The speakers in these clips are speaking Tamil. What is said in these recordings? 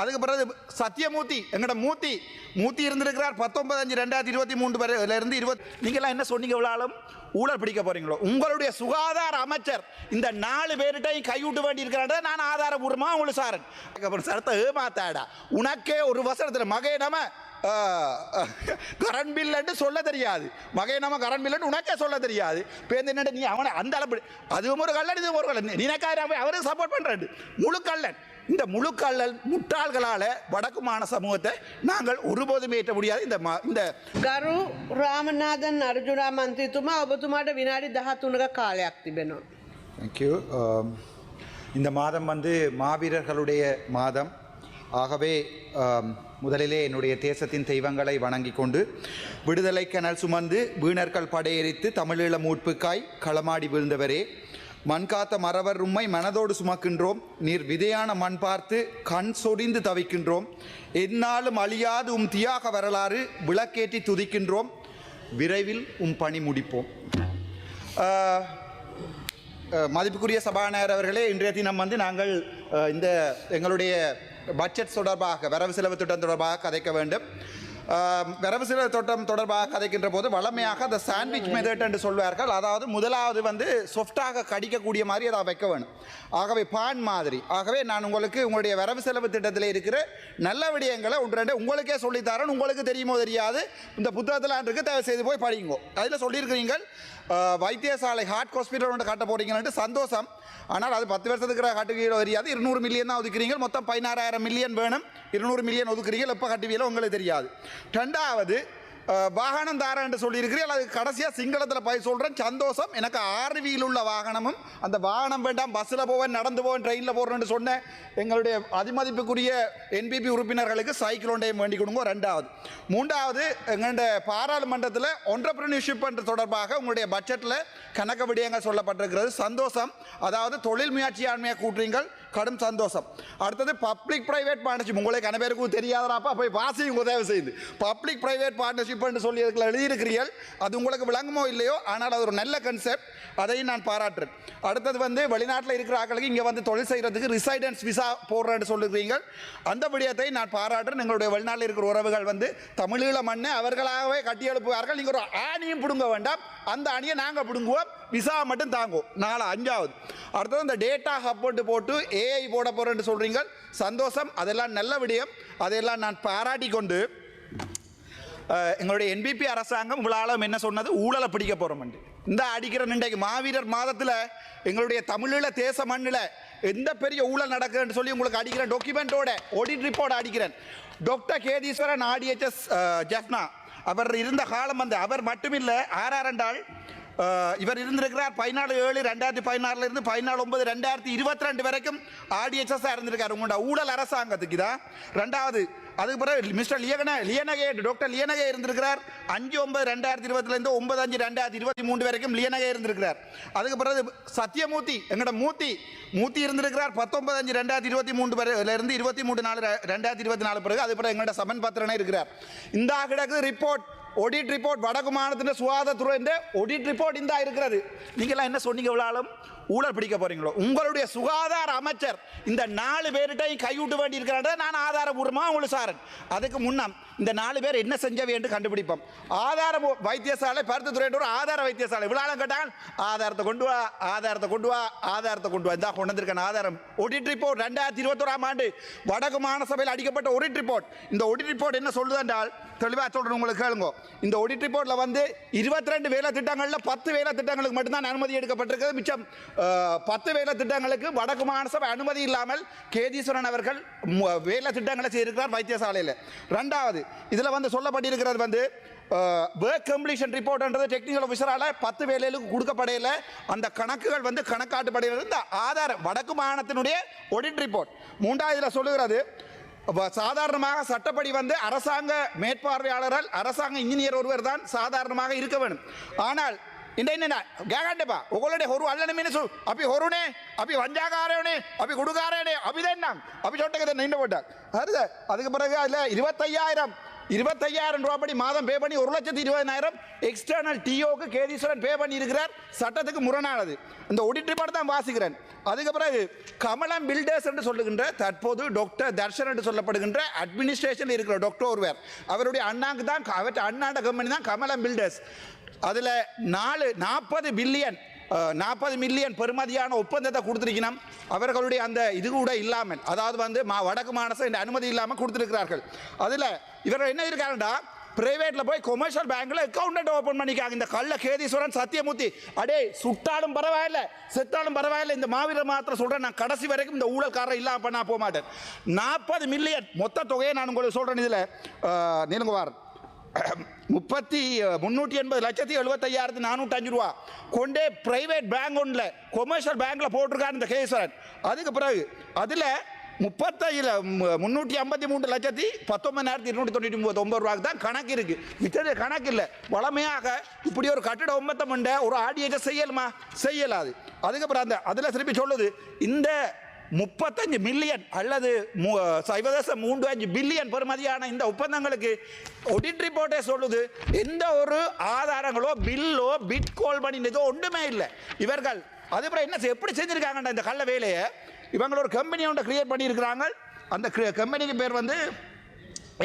அதுக்கு பிறகு சத்தியமூர்த்தி எங்கட மூர்த்தி இருந்திருக்கிறார் 19/5/2023 வரையிலிருந்து 20. நீங்களாம் என்ன சொன்னீங்க? இவ்வளவு ஊழல் பிடிக்க போறீங்களோ? உங்களுடைய சுகாதார அமைச்சர் இந்த 4 பேர்கிட்டையும் கைவிட்டு வேண்டி இருக்கிறாங்க. நான் ஆதாரபூர்வமாக உங்களுக்கு சாரன் சரத்தை ஏமாத்தாடா. உனக்கே ஒரு வருஷத்தில் மகே நம்ம கரண்ட் பில்லுன்னு சொல்ல தெரியாது. மகை நம்ம கரண்ட் பில்லுன்னு உனக்கே சொல்ல தெரியாது. பேருந்து நீ அவனை அந்த அளவு அதுவும் ஒரு கல்லன் இதுவும் ஒரு கல்லன். நினைக்காத அவருக்கு சப்போர்ட் பண்ணுறாரு. முழு கல்லன். இந்த முழு கல்லல் முட்டாள்களால் வடக்கு மாநில சமூகத்தை நாங்கள் ஒருபோதும் ஏற்ற முடியாது. இந்த ගරු රාමනාදන් අර්ජුනා මන්ත්‍රීතුමා ඔබතුමාට විනාඩි 13ක කාලයක් තිබෙනවා. தேங்க்யூ. இந்த மாதம் மாவீரர்களுடைய மாதம். ஆகவே முதலிலே என்னுடைய தேசத்தின் தெய்வங்களை வணங்கி கொண்டு விடுதலை கனல் சுமந்து வீணர்கள் படையெறித்து தமிழீழ மூட்புக்காய் களமாடி வீழ்ந்தவரே, மண்காத்த மறவர் உம்மை மனதோடு சுமக்கின்றோம். நீர் விதையான மண் பார்த்து கண் சொரிந்து தவிக்கின்றோம். எந்நாளும் அழியாது தியாக வரலாறு விளக்கேற்றி துதிக்கின்றோம். விரைவில் பணி முடிப்போம். மதிப்புக்குரிய சபாநாயகர் அவர்களே, இன்றைய தினம் நாங்கள் இந்த எங்களுடைய பட்ஜெட் தொடர்பாக வரவு செலவு திட்டம் தொடர்பாக கதைக்க வேண்டும். வரவு செலவு திட்டம் தொடர்பாக கதைக்கின்ற போது வளமையாக அந்த சாண்ட்விச் மெத்தட் என்று சொல்வார்கள். அதாவது முதலாவது சாஃப்டாக கடிக்கக்கூடிய மாதிரி அதை வைக்க வேணும். ஆகவே பான் மாதிரி. ஆகவே நான் உங்களுடைய வரவு செலவு திட்டத்தில் இருக்கிற நல்ல விடயங்களை ஒன்று ரெண்டு உங்களுக்கே சொல்லித்தரேன். உங்களுக்கு தெரியுமோ தெரியாது, இந்த புத்தகத்தில் இருக்கு, தயவு செய்து போய் படிங்கோ. அதில் சொல்லியிருக்கிறீங்க வைத்தியசாலை ஹார்ட் ஹாஸ்பிட்டல் ஒன்று கட்ட போறீங்கன்னு. சந்தோஷம். ஆனால் அது 10 வருஷத்துக்கு கட்டுவீங்களோ தெரியாது. 200 மில்லியன் தான் ஒதுக்குறீங்க. மொத்தம் 16,000 மில்லியன் வேணும். 200 மில்லியன் ஒதுக்குறீங்க. எப்போ கட்டுவீங்களோ உங்களுக்கு தெரியாது. ரெண்டாவது, வாகனம் தாரேன் என்று சொல்லியிருக்கிறீர்கள். அது கடைசியாக சிங்களத்தில் போய் சொல்கிறேன். சந்தோஷம். எனக்கு ஆர்வியில் உள்ள வாகனமும் அந்த வாகனம் வேண்டாம், பஸ்ஸில் போவேன், நடந்து போவேன், ட்ரெயினில் போகிறேன்னு சொன்னேன். எங்களுடைய அதிமதிப்புக்குரிய என்பிபி உறுப்பினர்களுக்கு சைக்கிள் ஒன்றையும் வேண்டி கொடுங்க. ரெண்டாவது. மூன்றாவது, எங்களுடைய பாராளுமன்றத்தில் ஒன்டர்பிரினர்ஷிப் என்ற தொடர்பாக உங்களுடைய பட்ஜெட்டில் கணக்கு விடயங்கள் சொல்லப்பட்டிருக்கிறது. சந்தோஷம். அதாவது தொழில் முயற்சியாண்மையாக கூட்டுறீங்கள். கடும் சந்தோஷம். அடுத்தது பப்ளிக் பிரைவேட் பார்ட்னர்ஷிப். உங்களுக்கு கன பேருக்கு தெரியாதப்பா போய் வாசியும் உதவி செய்து பப்ளிக் பிரைவேட் பார்ட்னர்ஷிப் சொல்லி எழுதியிருக்கிறீர்கள். அது உங்களுக்கு விளங்குமோ இல்லையோ, ஆனால் அது ஒரு நல்ல கன்செப்ட். அதையும் நான் பாராட்டுறேன். அடுத்தது வெளிநாட்டில் இருக்கிற ஆட்களுக்கு இங்கே தொழில் செய்கிறதுக்கு ரிசைடன்ஸ் விசா போடுறேன்னு சொல்லியிருக்கிறீங்க. அந்த விடயத்தை நான் பாராட்டுறேன். எங்களுடைய வெளிநாட்டில் இருக்கிற உறவுகள் தமிழீழ மண்ணை அவர்களாகவே கட்டி எழுப்புவார்கள். நீங்கள் ஒரு ஆணியும் பிடுங்க வேண்டாம், அந்த அணியை நாங்கள் பிடுங்குவோம், விசா மட்டும் தாங்குவோம். 5வது. அடுத்தது இந்த டேட்டா ஹப் போட்டு ஏஐ போட போகிறேன்னு சொல்கிறீங்க. சந்தோஷம். அதெல்லாம் நல்ல விடயம். அதையெல்லாம் நான் பாராட்டி கொண்டு எங்களுடைய என்பிபி அரசாங்கம் உங்களால் என்ன சொன்னது? ஊழலை பிடிக்க போகிறோம். இந்த அடிக்கிற இன்றைக்கு மாவீரர் மாதத்தில் எங்களுடைய தமிழீழ தேச மண்ணில் எந்த பெரிய ஊழல் நடக்குதுன்னு சொல்லி உங்களுக்கு அடிக்கிற டாக்குமெண்ட்டோட ஆடிட் ரிப்போர்ட் அடிக்கிறேன். டாக்டர் கேதீஸ்வரன் ஆர்டிஎச்எஸ் ஜெஃப்னா அவர் இருந்த காலம் அவர் மட்டுமில்லை, ஆறாரண்டாள் இவர் இருந்திருக்கிறார். 14/7/2016 இருந்து 14/9/2022 வரைக்கும் ஆர்டிஎச்எஸ் இருந்திருக்காரு. உங்களோட ஊழல் அரசாங்கத்துக்கு தான். ரெண்டாவது, அதுக்கு பிறகு மிஸ்டர் லியனகே டாக்டர் லியனகே இருந்திருக்கிறார். 5/9/2020 9/5/2023 வரைக்கும் லியனகே இருந்திருக்கிறார். அதுக்கு பிறகு சத்தியமூர்த்தி எங்கட மூர்த்தி இருந்திருக்கிறார். 19/5/2023 வரையிலிருந்து 23/4/2024 பிறகு. அது பிறகு எங்கள்ட சமன் பத்திரனே இருக்கிறார். இந்த கிடக்கு ரிப்போர்ட், ஆடிட் ரிப்போர்ட், வடக்கு மாநிலத்தின் சுகாதாரத்துறை ஆடிட் ரிப்போர்ட் இந்த இருக்கிறது. நீங்களாம் என்ன சொன்னீங்க? இவ்வளவு ஊழல் பிடிக்க போறீங்களோ? உங்களுடைய சுகாதார அமைச்சர் இந்த 4 பேர்கிட்டையும் கைவிட்டு வேண்டி இருக்கிறாங்க. நான் ஆதாரபூர்வமாக உங்களுக்கு சாரன். அதுக்கு முன்னம் இந்த 4 பேர் என்ன செஞ்சவை என்று கண்டுபிடிப்போம். ஆதார வைத்தியசாலை பருத்தித்துறை ஒரு ஆதார வைத்தியசாலை. இவ்வளவு கேட்டால் ஆதாரத்தை கொண்டு வா, ஆதாரத்தை கொண்டு வா, ஆதாரத்தை கொண்டு வா. இந்த கொண்டு வந்திருக்கேன் ஆதாரம். ஆடிட் ரிப்போர்ட் 2021ஆம் ஆண்டு வடக்கு மாகாண சபையில் அடிக்கப்பட்ட ஆடிட் ரிப்போர்ட். இந்த ஆடிட் ரிப்போர்ட் என்ன சொல்லுது என்றால், தெளிவாக சொல்றேன் உங்களுக்கு கேளுங்க. இந்த ஆடிட் ரிப்போர்ட்ல 22 வேலை திட்டங்களில் 10 வேலை திட்டங்களுக்கு மட்டும்தான் அனுமதி எடுக்கப்பட்டிருக்கிறது. மிச்சம் 10 வேலை திட்டங்களுக்கு வடக்கு மாகாண சபை அனுமதி இல்லாமல் கேதீஸ்வரன் அவர்கள் வேலை திட்டங்களை செய்திருக்கிறார் வைத்தியசாலையில். ரெண்டாவது, இதில் சொல்லப்பட்டிருக்கிறது work completion report என்றது டெக்னிக்கல் ஆஃபீஸரால் 10 வேலைகளுக்கு கொடுக்கப்படையில அந்த கணக்குகள் கணக்காட்டுப்படையில் இந்த ஆதார வடக்கு மாகாணத்தினுடைய ஆடிட் ரிப்போர்ட். மூன்றாவது இதில் சொல்லுகிறது, சாதாரணமாக சட்டப்படி அரசாங்க மேற்பார்வையாளர்கள் அரசாங்க இன்ஜினியர் ஒருவர் தான் சாதாரணமாக இருக்க வேண்டும். ஆனால் கேகண்டப்பா உங்களுடைய ஒரு அல்லனமே சொல் அப்படி ஒருனே அப்படி வஞ்சாகாரனே அப்படி கொடுக்காரனே அப்படிதான் அப்படி சொட்டக்கதை நின்று போட்டார். அதுக்கு பிறகு அதில் 25,000 25,000 ரூபாய் படி மாதம் பே பண்ணி 1,20,000 எக்ஸ்டர்னல் டிஓக்கு கேதீஸ்வரன் பே பண்ணி இருக்கிறார். சட்டத்துக்கு முரணானது. இந்த ஆடிட் ரிப்போர்ட் தான் வாசிக்கிறேன். அதுக்கு பிறகு கமலம் பில்டர்ஸ் என்று சொல்லுகின்ற தற்போது டாக்டர் தர்ஷன் என்று சொல்லப்படுகின்ற அட்மினிஸ்ட்ரேஷனில் இருக்கிற டாக்டர் ஒருவர், அவருடைய அண்ணாக்கு தான், அவற்றை அண்ணாண்ட கம்பெனி தான் கமலம் பில்டர்ஸ். அதில் 40 மில்லியன் பெறுமதியான ஒப்பந்தத்தை கொடுத்திருக்கணும். அவர்களுடைய அந்த இது கூட இல்லாமல், அதாவது வந்து வடக்கு மாநில அனுமதி இல்லாமல் கொடுத்திருக்கிறார்கள். அதில் இவர்கள் என்ன இருக்காங்கடா, பிரைவேட்ல போய் கொமர்ஷியல் பேங்க்ல அக்கௌண்ட் ஓபன் பண்ணிக்காங்க. இந்த கள்ள கேதீஸ்வரன் சத்தியமூர்த்தி அடே சுட்டாலும் பரவாயில்ல செத்தாலும் பரவாயில்ல, இந்த மாவீரர் மாத்திரம் சொல்றேன், நான் கடைசி வரைக்கும் இந்த ஊழல்காரர் இல்லாம பண்ண போக மாட்டேன். 40 மில்லியன் மொத்த தொகையை நான் உங்களுக்கு சொல்றேன். இதுல நீலங்குவார் 380,75,405 ரூபா கொண்டே பிரைவேட் பேங்க் ஒன்றில் கொமர்ஷியல் பேங்க்ல போட்டிருக்காரு இந்த கேதீஸ்வரன். அதுக்கு பிறகு அதில் 353,19,299 ரூபாய்க்கு தான் கணக்கு இருக்கு. மிச்சது கணக்கு இல்லை. வளமையாக இப்படி ஒரு கட்டிட ஒப்பந்தம் உண்ட ஒரு ஆடியேஜை செய்யலுமா? செய்யலாது. அதுக்கப்புறம் அதில் திருப்பி சொல்லுது, இந்த 35 மில்லியன் அல்லது 0.35 பில்லியன் பெறுமதியான இந்த ஒப்பந்தங்களுக்கு ஆடிட் ரிப்போர்ட்டே சொல்லுது, எந்த ஒரு ஆதாரங்களோ பில்லோ பிட்கோல் பண்ணினதோ ஒன்றுமே இல்லை. இவர்கள் அதுக்கப்புறம் என்ன எப்படி செஞ்சிருக்காங்கன்ற இந்த கள்ள வேலையை இவங்க ஒரு கம்பெனி ஒன்று கிரியேட் பண்ணியிருக்கிறாங்க. அந்த கம்பெனிக்கு பேர் வந்து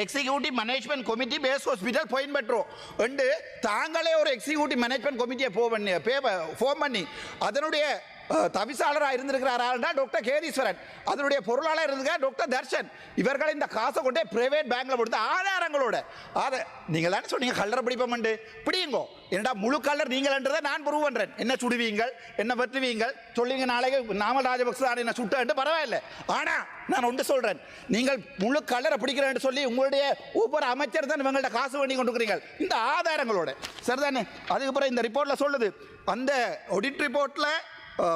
executive management committee base hospital கோயம்பேட்ரோ என்று தாங்களே ஒரு எக்ஸிக்யூட்டிவ் மேனேஜ்மெண்ட் கமிட்டியை ஃபார்ம் பண்ணி அதனுடைய தவிசாளராக இருந்திருக்கிறார் டாக்டர் கேதீஸ்வரன், அதனுடைய பொருளாளர் இருந்திருக்கார் டாக்டர் தர்ஷன். இவர்கள் இந்த காசை கொண்டே பிரைவேட் பேங்க்ல கொடுத்து ஆதாரங்களோட நீங்கள் தானே சொன்னீங்க கல்லறை பிடிப்போம் பிடிங்கோ, என்னடா முழு கல்லர் நீங்கள்ன்றதை நான் ப்ரூவ் பண்றேன். என்ன சுடுவீங்கள், என்ன வெட்டுவீங்கள் சொல்லுவீங்க, நாளைக்கு நாமல் ராஜபக்ச என்ன சுட்டு பரவாயில்லை. ஆனா நான் ஒன்று சொல்றேன், நீங்கள் முழு கல்லறை பிடிக்கிறேன்னு சொல்லி உங்களுடைய ஒவ்வொரு அமைச்சர் தான் இவங்கள்ட்ட காசு வேண்டி கொண்டிருக்கிறீர்கள் இந்த ஆதாரங்களோட, சரிதானே? அதுக்கப்புறம் இந்த ரிப்போர்ட்ல சொல்லுது, அந்த ஆடிட் ரிப்போர்ட்ல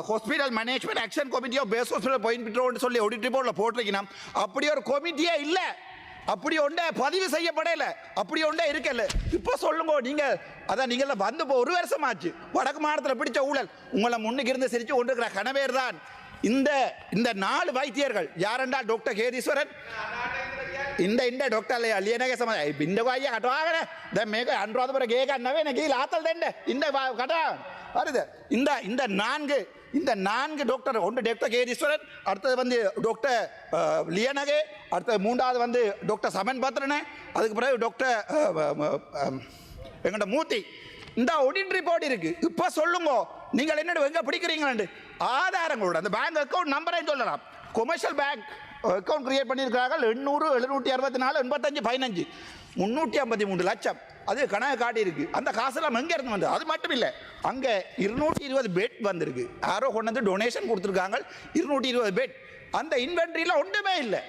hospital management action committee of base hospital கோயம்பேட்ரோன்னு சொல்லி ஆடிட் ரிப்போர்ட்ல போட்டிருக்கீங்க. அப்படி ஒரு கமிட்டியே இல்லை, அப்படி ஒன்றே பதிவு செய்யப்படல, அப்படி ஒன்றே இருக்கல. இப்போ சொல்லுங்க, நீங்க அதான் நீங்கள வந்து ஒரு வருஷம் ஆச்சு, வடக்கு மாநிலத்தில் பிடிச்ச ஊழல் உங்களை முன்னுக்கு இருந்து சிரிச்சு கொண்டிருக்கிற கணவேர் தான் இந்த 4 வைத்தியர்கள். யாரென்றால் டாக்டர் கேதீஸ்வரன், இந்த டாக்டர் ලියනගේ සම බින්දකෝ අයියා කටවාගෙන දැන් මේක අනුරාධපුර ගේ ගන්න වෙන ගිහලා ආතල් දෙන්න இந்த කටවාගෙන හරිද? இந்த 4 டாக்டர், ஒன்று டாக்டர் கேதீஸ்வரன், அடுத்தது வந்து டாக்டர் லியனகே, அடுத்தது 3வது வந்து டாக்டர் சமன் பத்ரனே, அதுக்கு பிறகு டாக்டர் எங்கட மூர்த்தி. இந்த ஆடிட் ரிப்போர்ட் இருக்கு. இப்போ சொல்லுங்க, நீங்கள் என்ன எங்க பிடிக்கிறீங்கன்னு ஆதாரங்களோட அந்த பேங்க் அக்கௌண்ட் நம்பரை சொல்லலாம். கொமர்ஷியல் பேங்க் அக்கௌண்ட் கிரியேட் பண்ணியிருக்கிறார்கள் 800 764 85 15 353 லட்சம். அது கணக்கு காட்டி இருக்கு. அந்த காசெல்லாம் எங்க இருந்து வந்து? அது மட்டும் இல்லை, அங்க 220 பெட் வந்திருக்கு. யாரோ கொண்டு வந்து டொனேஷன் கொடுத்துருக்காங்க 220 பெட். அந்த இன்வென்ட்ரியில ஒன்றுமே இல்லை.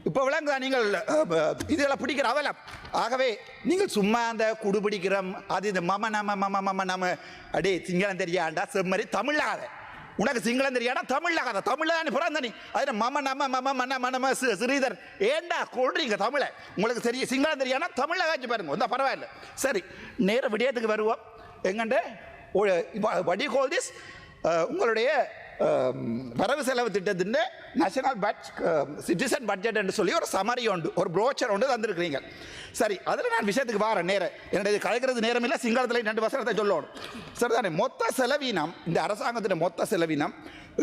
இப்போ விளங்குதா நீங்கள் இதெல்லாம் பிடிக்கிற அவலம்? ஆகவே நீங்கள் சும்மா அந்த குடுபிடிக்கிறோம் அது இந்த மம நம்ம அடே சிங்களம் தெரியாண்டா செம்மறி தமிழாக, உனக்கு சிங்களம் தெரியாடா தமிழாகாத, தமிழ் தானே பிறந்த நீ, அது மம நம்ம ஸ்ரீதர் ஏண்டா கொள்றீங்க தமிழை? உங்களுக்கு சரி சிங்களம் தெரியாதா தமிழை காய்ச்சி பாருங்க, வந்தா பரவாயில்ல. சரி, நேர விடயத்துக்கு வருவோம். எங்கண்ட வடி கோல் திஸ் உங்களுடைய வரவு செலவு திட்டத்தின் நேஷனல் சிட்டிசன் பட்ஜெட் என்று சொல்லி ஒரு சமரி உண்டு, ஒரு ப்ரோச்சர் ஒன்று தந்திருக்கிறீங்க. சரி, அதில் நான் விஷயத்துக்கு வாரேன். நேரம் என்னுடைய கலைக்கிறது நேரம் இல்லை, சிங்களத்தில் 2 வசனத்தை சொல்லணும். சரிதானே? மொத்த செலவீனம், இந்த அரசாங்கத்தின் மொத்த செலவீனம்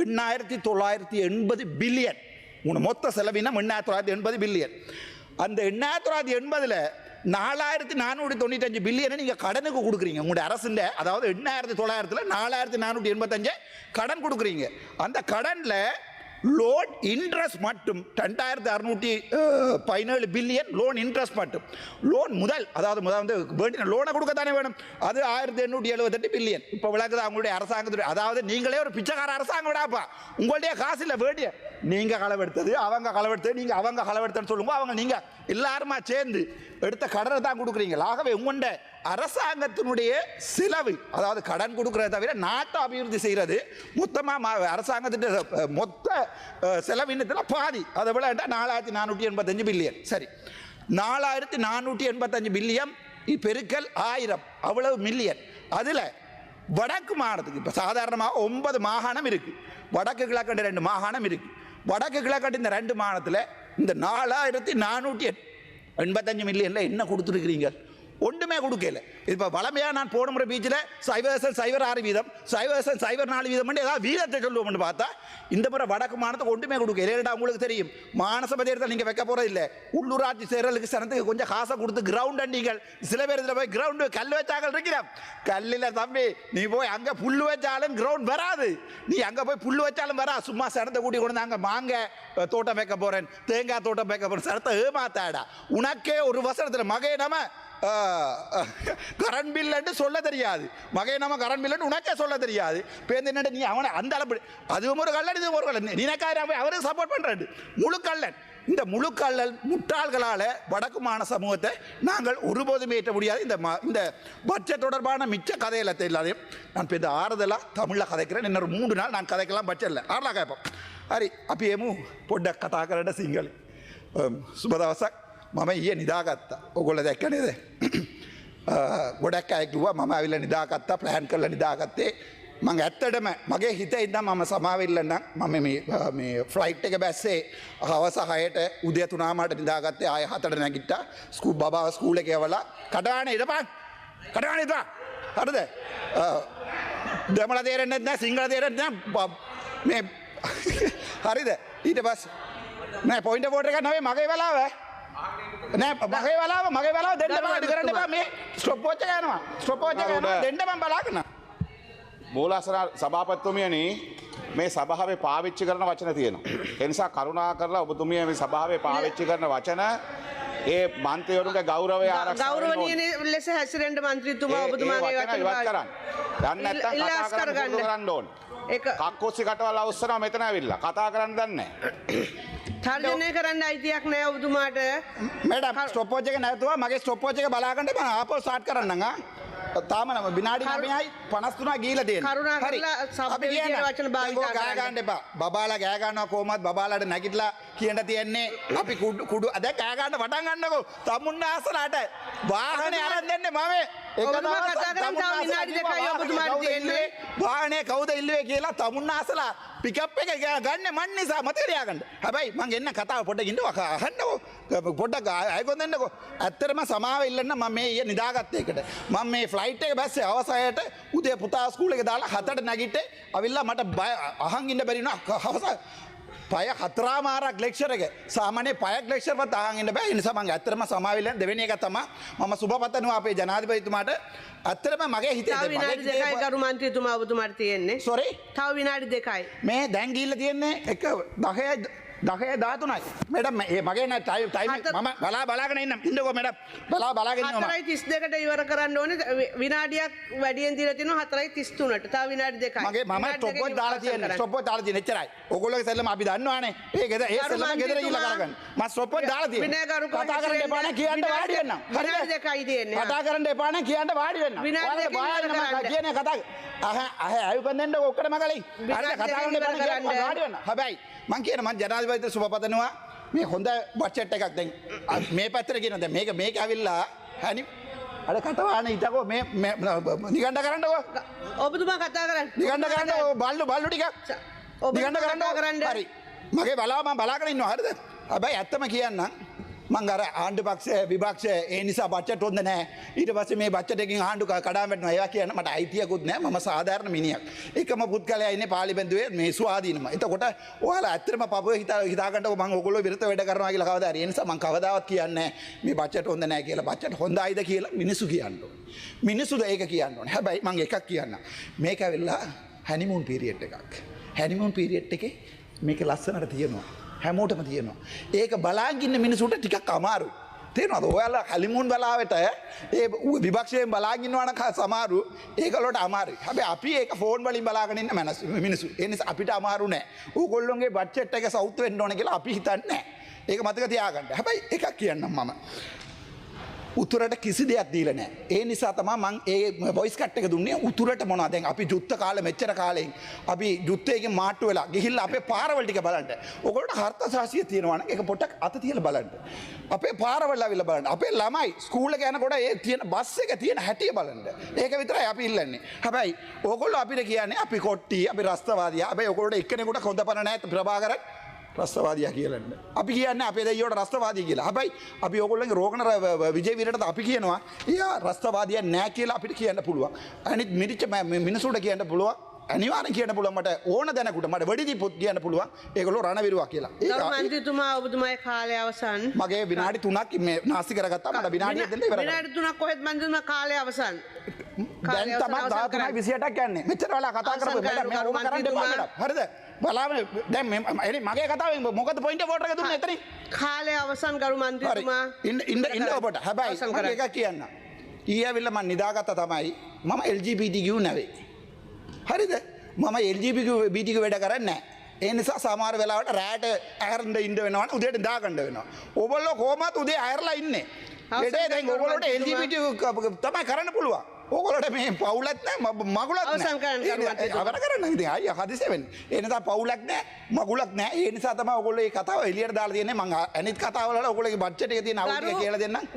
8,980 பில்லியன். மொத்த செலவீனம் 8,980 பில்லியன். அந்த 8,980ல் 4,495 பில்லியனை நீங்கள் கடனுக்கு கொடுக்குறீங்க உங்களுடைய அரசுல. அதாவது 8,900ல் 4,485 கடன் கொடுக்குறீங்க. அந்த கடனில் லோன் இன்ட்ரெஸ்ட் மட்டும் 2,617 பில்லியன் லோன் இன்ட்ரெஸ்ட் மட்டும். லோன் முதல், அதாவது வந்து வேண்டிய லோனை கொடுக்கத்தானே வேணும், அது 1,878 பில்லியன். இப்போ விளக்குது அவங்களுடைய அரசாங்கத்துடைய, அதாவது நீங்களே ஒரு பிச்சைக்கார அரசாங்கம் விடாப்பா, உங்களுடைய காசு இல்லை வேண்டிய, நீங்க களவெடுத்தது அவங்க களவெடுத்தது, நீங்க அவங்க களவெடுத்தன்னு சொல்லுங்க, அவங்க நீங்க எல்லாருமா சேர்ந்து எடுத்த கடனை தான் கொடுக்குறீங்க. ஆகவே உங்களுடைய அரசாங்கத்தினுடைய செலவு, அதாவது கடன் கொடுக்கறத தவிர நாட்டை அபிவிருத்தி செய்யறது மொத்தமாக அரசாங்கத்தின் மொத்த செலவினத்தில் பாதி, அதை விட 4,485 பில்லியன். சரி, 4,485 பில்லியன் பெருக்கல் 1000 அவ்வளவு மில்லியன். அதில் வடக்கு மாகாணத்துக்கு இப்போ சாதாரணமாக 9 மாகாணம் இருக்கு, வடக்கு கிழக்கண்டு 2 மாகாணம் இருக்கு. வடக்கு கிழக்கண்டு இந்த 2 மாகாணத்தில் இந்த 4,400 85 மில்லியனில் என்ன கொடுத்துருக்கிறீங்க? ஒன்றுமே கொடுக்கல. இப்போ வளமையாக நான் போன முறை பீச்சில் 0.06% 0.04% ஏதாவது வீதத்தை சொல்லுவோம்னு பார்த்தா இந்த முறை வடக்கு மாநிலத்துக்கு ஒன்றுமே கொடுக்கல. ஏன்னா உங்களுக்கு தெரியும், மாநசபை தேர்தல் நீங்கள் வைக்க போகிறது இல்லை. உள்ளூராட்சி தேர்தலுக்கு சனத்துக்கு கொஞ்சம் காசை கொடுத்து கிரவுண்ட் நீங்கள் சில பேர் இதில் போய் கிரவுண்டு கல் வச்சாக்கள் இருக்கிறோம். கல்லில் தம்பி நீ போய் அங்கே புல் வச்சாலும் கிரவுண்ட் வராது. நீ அங்கே போய் புல் வச்சாலும் வரா. சும்மா சனத்தை கூட்டி கொண்டு அங்கே மாங்க தோட்டம் வைக்க போகிறேன், தேங்காய் தோட்டம் வைக்க போகிறேன், சனத்தை ஏமாத்தாடா. உனக்கே ஒரு வருஷத்தில் மகே நம்ம கரண்ட் பில்லுன்னு சொல்ல தெரியாது. மகை நம்ம கரண்ட் பில்லுன்னு உனக்கே சொல்ல தெரியாது. பேருந்து என்ன நீ அவனை அந்த அளவு அதுவும் ஒரு கல்லன் இதுவும் ஒரு கல்லன். நினைக்காத அவருக்கு சப்போர்ட் பண்ணுறாரு முழு கல்லன். இந்த முழு கல்லல் முட்டாள்களால் வடக்கு மாநில சமூகத்தை நாங்கள் ஒருபோதும் ஏற்ற முடியாது. இந்த பட்ஜெட் தொடர்பான மிச்ச கதையில் இல்லாதையும் நான் இப்போ இந்த ஆறுதலாக தமிழில் கதைக்கிறேன். இன்னொரு 3 நாள் நான் கதைக்கலாம் பட்ஜெட்டில் ஆறுலாம் கேட்போம். ஹரி අපි එමු පොඩ්ඩක් කතා කරන්න සිංහල. සුබ දවසක්. මම ඊයේ නිදාගත්තා. ඔයගොල්ලෝ දැක්ක නේද? ගොඩක් අය කිව්වා මම ඇවිල්ලා නිදාගත්තා, ප්ලෑන් කරලා නිදාගත්තේ. මම ඇත්තටම මගේ හිතේ ඉඳන් මම සමාවෙන්න නම් මම මේ ෆ්ලයිට් එක බැස්සේ හවස 6ට උදේ 3 මාට නිදාගත්තේ. ආය 4ට නැගිට්ටා. බබාව ස්කූල් එකේ යවලා කඩානේ ඉඳපන්. කඩානේ ඉඳලා. හරිද? දෙමළ තේරෙන්නේ නැහැ, සිංහල තේරෙන්නේ නැහැ. මේ හරිද? ඊට පස්සේ නෑ පොයින්ට් බෝඩ් එක නෑ මගේ වෙලාව. නෑ මගේ වෙලාව දෙන්න බෑ. අඩු කරන්න එපා. මේ ස්ටොප් වොච් එක යනවා. ස්ටොප් වොච් එක යනවා. දෙන්න මම බලාගෙන. මූලාසන සභාපතිතුමියනි, මේ සභාවේ පාවිච්චි කරන වචන තියෙනවා. ඒ නිසා කරුණා කරලා ඔබතුමිය මේ සභාවේ පාවිච්චි කරන වචන ඒ මන්ත්‍රීවරුන්ගේ ගෞරවය ආරක්ෂා ගෞරවනීය ලෙස හැසිරෙන්න මන්ත්‍රීතුමා ඔබතුමාගේ වචන ඉවත් කරන්න. දැන් නැත්තම් කතා කරන්න ඕන. ඒක කක්කොස්සි කටවල අවස්සනවා මෙතන ඇවිල්ලා. කතා කරන්න දන්නේ නැහැ. තර්ජනය කරන්න අයිතියක් නෑ ඔබතුමාට. मैडम स्टॉप वॉच එක නැතුව මගේ ස්ටොප් වොච් එක බලාගන්න මම ආපහු ස්ටාර්ට් කරන්නම්. තාම නම විනාඩි 9යි 53 ගිහිලා තියෙනවා. කරුණා කරලා සබ්බේ කියන වචන භාවිත ගෑ ගන්න එපා. බබාලා ගෑ ගන්නවා කොහමද? බබාලාට නැගිටලා කියන්න තියෙන්නේ අපි කුඩු අද ගෑ ගන්න පටන් ගන්නකෝ. තමුන්න ආසලට වාහනේ අරන් දෙන්නේ මම. ඔබතුමා කතා කරන් තව විනාඩි 2යි ඔබතුමාට තියෙන්නේ. වාහනේ කවුද ඉල්ලුවේ කියලා තමුන්න ආසලා පිකප් එක ගන්න මන් නිසා මතක තියාගන්න. හැබැයි මං එන්න කතාව පොඩ්ඩක් ඉන්නව අහන්නකෝ. පොඩ්ඩක් අයකොන් දෙන්නකෝ. ඇත්තටම සමාව ඉල්ලන්න මම මේ ඊයේ නිදාගත්ත එකට. මම මේ ෆ්ලයිට් එක බැස්සේ අවසායට උදේ පුතා ස්කූල් එකේ දාලා 7ට නැගිට්ටේ. අවිල්ලා මට අහන් ඉන්න බැරි වුණා. හවස පය 4 මාරක් ලෙක්චර් එක. සාමාන්‍ය පයක් ලෙක්චර් වත් අහන් ඉන්න බෑ. ඒ නිසා මං ඇත්තටම සමාව ඉල්ලන්න දෙවෙනි එක තමයි මම සුබ පතනවා අපේ ජනාධිපතිතුමාට. ඇත්තටම මගේ හිතේ තව විනාඩි 2යි ගරු මන්ත්‍රීතුමා ඔබතුමාට තියෙන්නේ. සෝරි තව විනාඩි 2යි. මේ දැන් ගිහිල්ලා තියෙන්නේ එක 10:13යි. मैडम මේ මගේ නෑ ටයිම් මම බලාගෙන ඉන්නම්. ඉන්නකෝ मैडम. බලාගෙන ඉන්නවා. 4:32ට ඉවර කරන්න ඕනේ. විනාඩියක් වැඩියෙන් දීලා තිනවා 4:33ට. තව විනාඩි 2යි. මගේ මම ස්ටොප් වොච් දාලා තියෙන්නේ. ස්ටොප් වොච් දාලා තියෙන්නේ එච්චරයි. ඕගොල්ලෝගේ සෙල්ලම අපි දන්නවානේ. ඒ සෙල්ලම ගෙදර ගිහලා කරගන්න. මම ස්ටොප් වොච් දාලා තියෙන්නේ. කතා කරන්න එපා නේ කියන්න වාඩි වෙන්න. විනාඩි 2යි තියෙන්නේ. කතා කරන්න එපා නේ කියන්න වාඩි වෙන්න. විනාඩි 2යි කියන්නේ කතා අයුකන් දෙන්න ඔක්කොම කලින්. හරිද? කතා කරන්න එපා නේ කියන්න වාඩි වෙන්න. හැබැයි මං කියන මං ජනාධිපතිට සුබ පතනවා. මේ හොඳ බජට් එකක් දැන් මේ පැත්තට කියන දැන් මේක ඇවිල්ලා හැනි අර කටවාන හිටකෝ මේ නිගණ්ඩ කරන්නකෝ. ඔබතුමා කතා කරන්න. නිගණ්ඩ කරන්න බල්ලු ටික. නිගණ්ඩ කරන්න. හරි. මගේ බලාව මම බලාගෙන ඉන්නවා. හරිද? හැබැයි ඇත්තම කියන්නම් මං අර ආණ්ඩු පක්ෂ විපක්ෂ ඒ නිසා බජට් හොඳ නැහැ. ඊට පස්සේ මේ බජට් එකකින් ආණ්ඩු කඩාම් වැටෙනවා. ඒවා කියන්න මට අයිතියකුත් නැහැ. මම සාධාරණ මිනිහෙක්. එකම පුද්ගලයා ඉන්නේ පාර්ලිමේන්තුවේ මේ ස්වාධීනම. එතකොට ඔයාලා ඇත්තටම පපුවේ හිතා ගන්නකො මං ඕගොල්ලෝ විරුද්ධ වැඩ කරනවා කියලා කවදා හරි. ඒ නිසා මං කවදාවත් කියන්නේ මේ බජට් හොඳ නැහැ කියලා. බජට් හොඳයිද කියලා මිනිස්සු කියන්න ඕනේ. මිනිස්සුද ඒක කියන්න ඕනේ. හැබැයි මං එකක් කියන්නම්. මේක ඇවිල්ලා හැනිමූන් පීරියඩ් එකක්. හැනිමූන් පීරියඩ් එකේ මේක ලස්සනට තියෙනවා. හැමෝටම තියෙනවා. ඒක බලාගෙන ඉන්න මිනිසුන්ට ටිකක් අමාරුයි. තේරෙනවද? ඔයාලා හලිමුන් බලාවට ඒ විපක්ෂයෙන් බලාගෙන ඉන්නවා නම් සමහරු ඒකලට අමාරුයි. හැබැයි අපි ඒක ෆෝන් වලින් බලාගෙන ඉන්න මිනිස්සු. ඒ නිසා අපිට අමාරු නෑ. ඕගොල්ලෝගේ බජට් එක සවුත් වෙන්න ඕන කියලා අපි හිතන්නේ නෑ. ඒක මතක තියාගන්න. හැබැයි එකක් කියන්නම් මම. උතුරට කිසි දෙයක් දීලා නැහැ. ඒ නිසා තමයි මම ඒ වොයිස් කට් එක දුන්නේ උතුරට මොනවද? දැන් අපි යුද්ධ කාලේ මෙච්චර කාලෙන් අපි යුද්ධයෙන් මාට්ටු වෙලා ගිහිල්ලා අපේ පාරවල් ටික බලන්න. ඔයගොල්ලෝ හර්ථසාසිය තියෙනවා නම් ඒක පොඩ්ඩක් අත තියලා බලන්න. අපේ පාරවල් ආවිල්ලා බලන්න. අපේ ළමයි ස්කූල් එක යනකොට ඒ තියෙන බස් එක තියෙන හැටිය බලන්න. ඒක විතරයි අපි ඉල්ලන්නේ. හැබැයි ඔයගොල්ලෝ අපිට කියන්නේ අපි කොට්ටි, අපි රස්තවාදියා. හැබැයි ඔයගොල්ලෝ එක්කෙනෙකුට හොඳ පණ නැහැ ප්‍රභාකරන්. රස්තවාදියා කියලන්න. අපි කියන්න අපේ දෙයියෝට රස්තවාදී කියලා. හැබැයි අපි ඕගොල්ලන්ගේ රෝගන විජේ වීරට අපි කියනවා එයා රස්තවාදියා නෑ කියලා අපිට කියන්න පුළුවන්. අනිත් මිරිච්ච මිනිසුන්ට කියන්න පුළුවන්. අනිවාර්යෙන් කියන්න පුළුවන් මට ඕන දැනකට මට වැඩිදී පොත් කියන්න පුළුවන්. ඒගොල්ලෝ රණවිරුවා කියලා. ගරු මන්ත්‍රීතුමා ඔබතුමාගේ කාලය අවසන්. මගේ විනාඩි 3ක් මේ නාස්ති කරගත්තා. මට විනාඩියක් දෙන්න ඉවර කරන්න. විනාඩි 3ක් කොහෙද මන්ත්‍රීතුමා කාලය අවසන්. දැන් තමයි 13:28ක් යන්නේ. මෙච්චර වෙලා කතා කරපු මම ඕක කරන්න එපා මඩම්. හරිද? බලන්න දැන් මේ මගේ කතාවෙන් මොකද පොයින්ට් වෝට් එක දුන්නේ එතනින්? කාලය අවසන් ගරු මන්ත්‍රීතුමා. ඉන්න ඔබට. හැබැයි මම එකක් කියන්න. ඊයවිල්ල මම නිදාගත්තා තමයි මම LGBTQ නැවේ. හරිද? මම LGBTQ වැඩ කරන්නේ නැහැ. ඒ නිසා සමහර වෙලාවට රැට ඇරෙන්න ඉන්න වෙනවා උදේට දාගන්න වෙනවා. ඔයගොල්ලෝ කොහමද උදේ ඇරලා ඉන්නේ? ඒකේ දැන් ඔයගොල්ලෝට LGBTQ තමයි කරන්න පුළුවන්. ඕගොල්ලෝට මේ පවුලක් නැහැ මගුලක් නැහැ. අවර කරන්න ඉතින් අයියා හදිසිය වෙන්නේ. ඒ නිසා පවුලක් නැහැ මගුලක් නැහැ. ඒ නිසා තමයි ඔයගොල්ලෝ මේ කතාව එළියට දාලා තියන්නේ. මම අනිත් කතාවල ඔයගොල්ලෝගේ බඩ්ජට් එකේ තියෙන අවුල් ටික කියලා දෙන්නම්.